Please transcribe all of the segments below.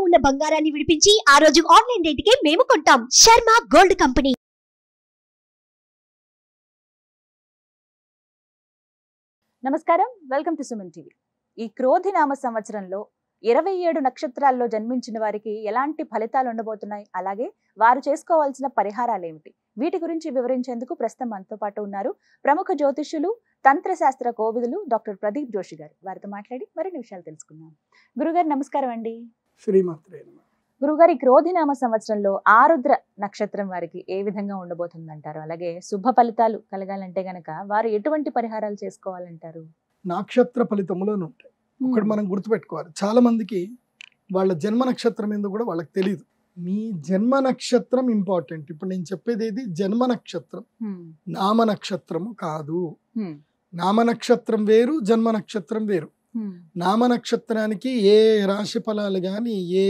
ఉన్న బంగారాన్ని విడిపించి ఆ రోజు ఆన్లైన్ రేటుకే మేము కొంటాం. Sharma gold company. నమస్కారం, వెల్కమ్ టు సుమన్ టీవీ. ఈ క్రోధి నామ సంవత్సరంలో 27 నక్షత్రాల్లో జన్మించిన వారికి ఎలాంటి ఫలితాలు ఉండబోతున్నాయి, అలాగే వారు చేసుకోవాల్సిన పరిహారాలు ఏమిటి, వీటి గురించి వివరించేందుకు ప్రస్తుతం మనతో పాటు ఉన్నారు ప్రముఖ జ్యోతిష్యులు, తంత్రశాస్త్ర కోవిదులు డాక్టర్ ప్రదీప్ జోషి గారు. వారితో మాట్లాడి మరిన్ని విషయాలు తెలుసుకుందాం. గురుగారు నమస్కారం అండి. శ్రీమాత్రే నమః. గురుగారు, ఈ క్రోధినామ సంవత్సరంలో ఆరుద్ర నక్షత్రం వారికి ఏ విధంగా ఉండబోతుందంటారు? అలాగే శుభ ఫలితాలు కలగాలంటే గనక వారు ఎటువంటి పరిహారాలు చేసుకోవాలంటారు? నక్షత్ర ఫలితములోనే ఉంటాయి. ఒకటి మనం గుర్తుపెట్టుకోవాలి, చాలా మందికి వాళ్ళ జన్మ నక్షత్రం ఏందో కూడా వాళ్ళకి తెలియదు. మీ జన్మ నక్షత్రం ఇంపార్టెంట్. ఇప్పుడు నేను చెప్పేది ఏది, జన్మ నక్షత్రం, నామ నక్షత్రము కాదు. నామ నక్షత్రం వేరు, జన్మ నక్షత్రం వేరు. నామ నక్షత్రానికి ఏ రాశి ఫలాలు గాని, ఏ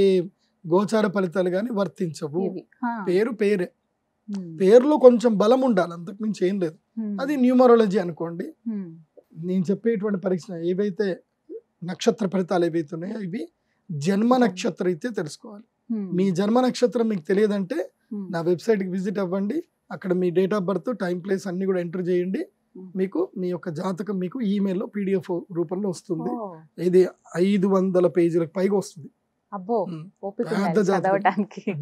గోచార ఫలితాలు గాని వర్తించవు. పేరు పేరే, పేరులో కొంచెం బలం ఉండాలి, అంతకు మించి ఏం లేదు. అది న్యూమరాలజీ అనుకోండి. నేను చెప్పేటువంటి పరీక్ష ఏవైతే నక్షత్ర ఫలితాలు ఏవైతే ఉన్నాయో ఇవి జన్మ నక్షత్రం అయితే తెలుసుకోవాలి. మీ జన్మ నక్షత్రం మీకు తెలియదంటే నా వెబ్సైట్కి విజిట్ అవ్వండి. అక్కడ మీ date of birth, time, place అన్ని కూడా ఎంటర్ చేయండి. మీకు మీ యొక్క జాతకం మీకు ఈమెయిల్లో PDF రూపంలో వస్తుంది. ఇది 500 పేజీలకు పైగా వస్తుంది.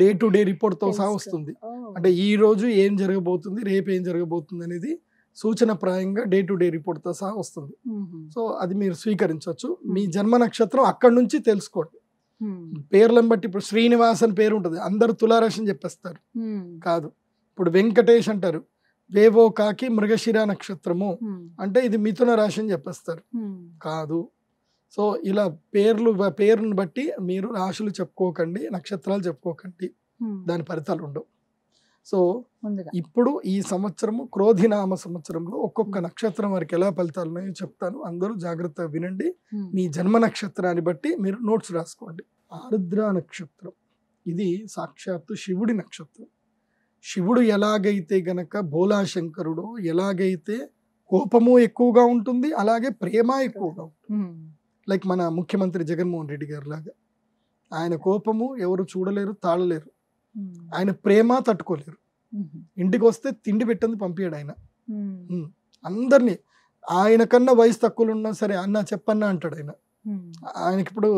డే టు డే రిపోర్ట్ తో సహా వస్తుంది. అంటే ఈ రోజు ఏం జరగబోతుంది, రేపు ఏం జరగబోతుంది అనేది సూచన ప్రాయంగా డే టు డే రిపోర్ట్ తో సహా వస్తుంది. సో అది మీరు స్వీకరించవచ్చు. మీ జన్మ నక్షత్రం అక్కడి నుంచి తెలుసుకోండి. పేర్లను బట్టి ఇప్పుడు శ్రీనివాస్ అని పేరు ఉంటుంది, అందరు తులారాశి అని చెప్పేస్తారు. కాదు. ఇప్పుడు వెంకటేష్ అంటారు, వేవో కాకి మృగశిర నక్షత్రము అంటే ఇది మిథున రాశి అని చెప్పేస్తారు. కాదు. సో ఇలా పేరును బట్టి మీరు రాశులు చెప్పుకోకండి, నక్షత్రాలు చెప్పుకోకండి, దాని ఫలితాలు ఉండవు. సో ఇప్పుడు ఈ సంవత్సరము క్రోధినామ సంవత్సరంలో ఒక్కొక్క నక్షత్రం వారికి ఎలా ఫలితాలు ఉన్నాయో చెప్తాను. అందరూ జాగ్రత్తగా వినండి. మీ జన్మ నక్షత్రాన్ని బట్టి మీరు నోట్స్ రాసుకోండి. ఆరుద్ర నక్షత్రం ఇది సాక్షాత్తు శివుడి నక్షత్రం. శివుడు ఎలాగైతే గనక భోలాశంకరుడు, ఎలాగైతే కోపము ఎక్కువగా ఉంటుంది అలాగే ప్రేమ ఎక్కువగా ఉంటుంది. లైక్ మన ముఖ్యమంత్రి జగన్మోహన్ రెడ్డి గారు లాగా. ఆయన కోపము ఎవరు చూడలేరు, తాళలేరు. ఆయన ప్రేమ తట్టుకోలేరు. ఇంటికి వస్తే తిండి పెట్టింది పంపించాడు ఆయన అందరినీ. ఆయన కన్నా వయసు తక్కువలు ఉన్నా సరే అన్న చెప్పన్నా అంటాడు ఆయన. ఆయనకి ఇప్పుడు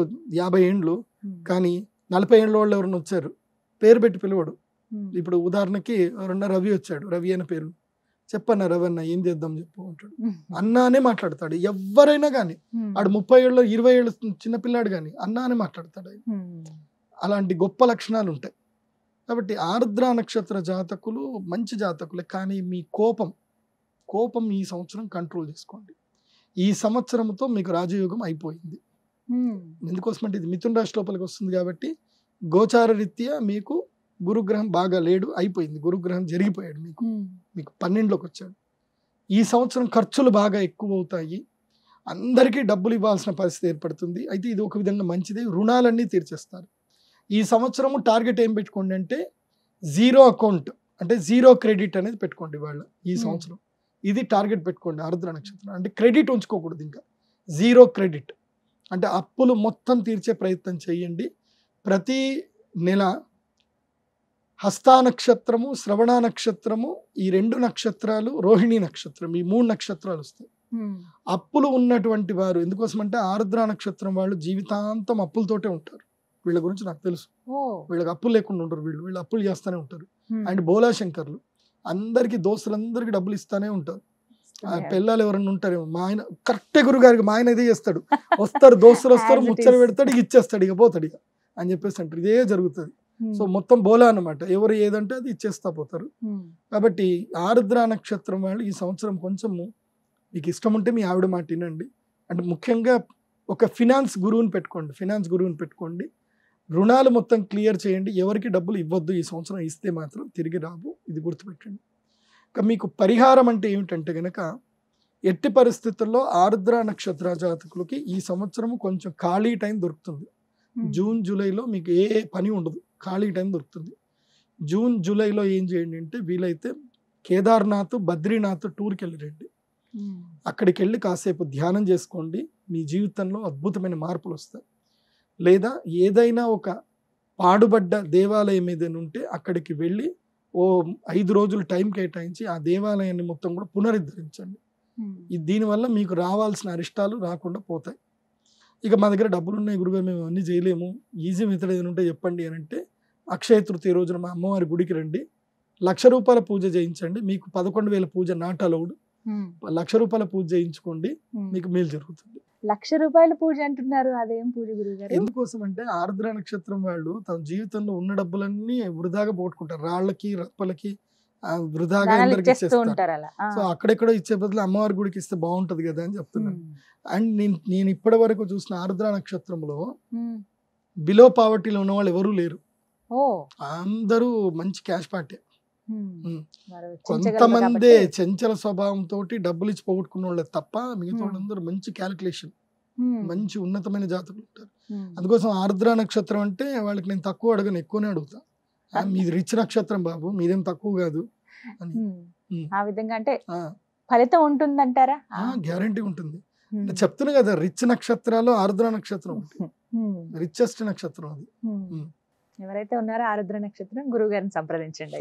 50 ఏండ్లు, కానీ 40 ఏండ్ల వాళ్ళు ఎవరైనా వచ్చారు పేరు పెట్టి పిలవడు. ఇప్పుడు ఉదాహరణకి ఎవరన్నా రవి వచ్చాడు, రవి అనే పేరు చెప్పన్నా, రవి అన్న ఏం చేద్దాం చెప్పు అంటాడు. అన్నానే మాట్లాడతాడు. ఎవరైనా కానీ, ఆడు 30 ఏళ్ళు 20 ఏళ్ళు చిన్నపిల్లాడు కానీ అన్నానే మాట్లాడతాడు ఆయన. అలాంటి గొప్ప లక్షణాలు ఉంటాయి. కాబట్టి ఆరుద్ర నక్షత్ర జాతకులు మంచి జాతకులే. కానీ మీ కోపం ఈ సంవత్సరం కంట్రోల్ చేసుకోండి. ఈ సంవత్సరంతో మీకు రాజయోగం అయిపోయింది. ఎందుకోసమంటే ఇది మిథున రాశి లోపలికి వస్తుంది కాబట్టి గోచార రీత్యా మీకు గురుగ్రహం బాగా లేడు, అయిపోయింది. గురుగ్రహం జరిగిపోయాడు, మీకు 12లోకి వచ్చాడు. ఈ సంవత్సరం ఖర్చులు బాగా ఎక్కువ అవుతాయి. అందరికీ డబ్బులు ఇవ్వాల్సిన పరిస్థితి ఏర్పడుతుంది. అయితే ఇది ఒక విధంగా మంచిదే, రుణాలన్నీ తీర్చేస్తారు. ఈ సంవత్సరము టార్గెట్ ఏం పెట్టుకోండి అంటే 0 అకౌంట్, అంటే 0 క్రెడిట్ అనేది పెట్టుకోండి వాళ్ళ ఈ సంవత్సరం. ఇది టార్గెట్ పెట్టుకోండి ఆరుద్ర నక్షత్రం. అంటే క్రెడిట్ ఉంచుకోకూడదు, ఇంకా 0 క్రెడిట్. అంటే అప్పులు మొత్తం తీర్చే ప్రయత్నం చేయండి. ప్రతి నెల హస్తా నక్షత్రము, శ్రవణ నక్షత్రము, ఈ 2 నక్షత్రాలు, రోహిణి నక్షత్రం, ఈ 3 నక్షత్రాలు వస్తాయి. అప్పులు ఉన్నటువంటి వారు, ఎందుకోసమంటే ఆరుద్ర నక్షత్రం వాళ్ళు జీవితాంతం అప్పులతోటే ఉంటారు. వీళ్ళ గురించి నాకు తెలుసు. వీళ్ళకి అప్పులు లేకుండా ఉంటారు. వీళ్ళు అప్పులు చేస్తూనే ఉంటారు. అండ్ బోలాశంకర్లు అందరికి, దోస్తులందరికి డబ్బులు ఇస్తానే ఉంటారు. పిల్లలు ఎవరన్నా ఉంటారేమో, మా ఆయన కరెక్టే గురుగారికి, మా ఆయన ఇదే చేస్తాడు. వస్తారు దోస్తులు వస్తారు, ముచ్చట పెడతాడు, ఇక ఇచ్చేస్తాడు, ఇక పోతాడు ఇక అని చెప్పేసి అంటారు. ఇదే జరుగుతుంది. సో మొత్తం బోలా అన్నమాట, ఎవరు ఏదంటే అది ఇచ్చేస్తా పోతారు. కాబట్టి ఆరుద్ర నక్షత్రం వాళ్ళు ఈ సంవత్సరం కొంచెము మీకు ఇష్టం ఉంటే మీ ఆవిడ మాట వినండి. అంటే ముఖ్యంగా ఒక ఫినాన్స్ గురువుని పెట్టుకోండి. రుణాలు మొత్తం క్లియర్ చేయండి. ఎవరికి డబ్బులు ఇవ్వద్దు ఈ సంవత్సరం. ఇస్తే మాత్రం తిరిగి రావు, ఇది గుర్తుపెట్టండి. ఇంకా మీకు పరిహారం అంటే ఏమిటంటే గనక, ఎట్టి పరిస్థితుల్లో ఆరుద్ర నక్షత్ర జాతకులకి ఈ సంవత్సరం కొంచెం ఖాళీ టైం దొరుకుతుంది. జూన్ జూలైలో మీకు ఏ పని ఉండదు, ఖాళీ టైం దొరుకుతుంది. జూన్ జూలైలో ఏం చేయండి అంటే వీలైతే కేదార్నాథ్, బద్రీనాథ్ టూర్కి వెళ్ళిరండి. అక్కడికి వెళ్ళి కాసేపు ధ్యానం చేసుకోండి. మీ జీవితంలో అద్భుతమైన మార్పులు వస్తాయి. లేదా ఏదైనా ఒక పాడుబడ్డ దేవాలయం ఏదైనా ఉంటే అక్కడికి వెళ్ళి ఓ 5 రోజులు టైం కేటాయించి ఆ దేవాలయాన్ని మొత్తం కూడా పునరుద్ధరించండి. దీనివల్ల మీకు రావాల్సిన అరిష్టాలు రాకుండా పోతాయి. ఇక మా దగ్గర డబ్బులు ఉన్నాయి గురుగారు, మేము అన్నీ చేయలేము, ఈజీ మెథడ్ ఏదైనా ఉంటే చెప్పండి అని అంటే, అక్షయ తృతీయ రోజున మా అమ్మవారి గుడికి రండి, ₹1,00,000 పూజ చేయించండి, మీకు 11,000 పూజ నాట్ అలౌడ్, ₹1,00,000 పూజ చేయించుకోండి, మీకు మేలు జరుగుతుంది. ₹1,00,000 పూజ అంటున్నారు, అదేం పూజ గురుగారు? ఎందుకోసం అంటే ఆర్ద్ర నక్షత్రం వాళ్ళు తమ జీవితంలో ఉన్న డబ్బులన్నీ వృధాగా పోగొట్టుకుంటారు, రాళ్ళకి రప్పలకి వృధాగా అందరికి ఇచ్చేస్తారు. సో అక్కడెక్కడో ఇచ్చే బదులు అమ్మవారి గుడికి ఇస్తే బాగుంటది కదా అని చెప్తున్నాను. అండ్ నేను ఇప్పటి వరకు చూసిన ఆర్ద్ర నక్షత్రంలో బిలో పావర్టీలో ఉన్న వాళ్ళు ఎవరూ లేరు, అందరూ మంచి క్యాష్ పార్టీ. కొంతమంది చంచల స్వభావంతో డబ్బులు ఇచ్చి పోగొట్టుకున్న వాళ్ళే తప్ప మిగతా వాళ్ళందరూ మంచి క్యాలిక్యులేషన్, మంచి ఉన్నతమైన జాతకులు ఉంటారు. అందుకోసం ఆర్ద్ర నక్షత్రం అంటే వాళ్ళకి నేను తక్కువ అడగను, ఎక్కువనే అడుగుతా, మీది రిచ్ నక్షత్రం బాబు, మీదేం తక్కువ కాదు అని. ఆ విధంగా అంటే ఫలితం ఉంటుందంటారా? గ్యారంటీ ఉంటుంది. చెప్తున్నా కదా, రిచ్ నక్షత్రాలు ఆర్ద్ర నక్షత్రం రిచెస్ట్ నక్షత్రం అది. ఎవరైతే ఉన్నారో ఆరుద్ర నక్షత్రం గురువు గారిని సంప్రదించండి.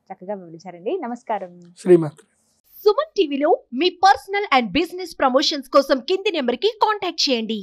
చక్కగా వివరించారండి. నమస్కారం. శ్రీమాత్. సుమన్ టీవీలో మీ పర్సనల్ అండ్ బిజినెస్ ప్రమోషన్స్ కోసం కింది నెంబర్ కి కాంటాక్ట్ చేయండి.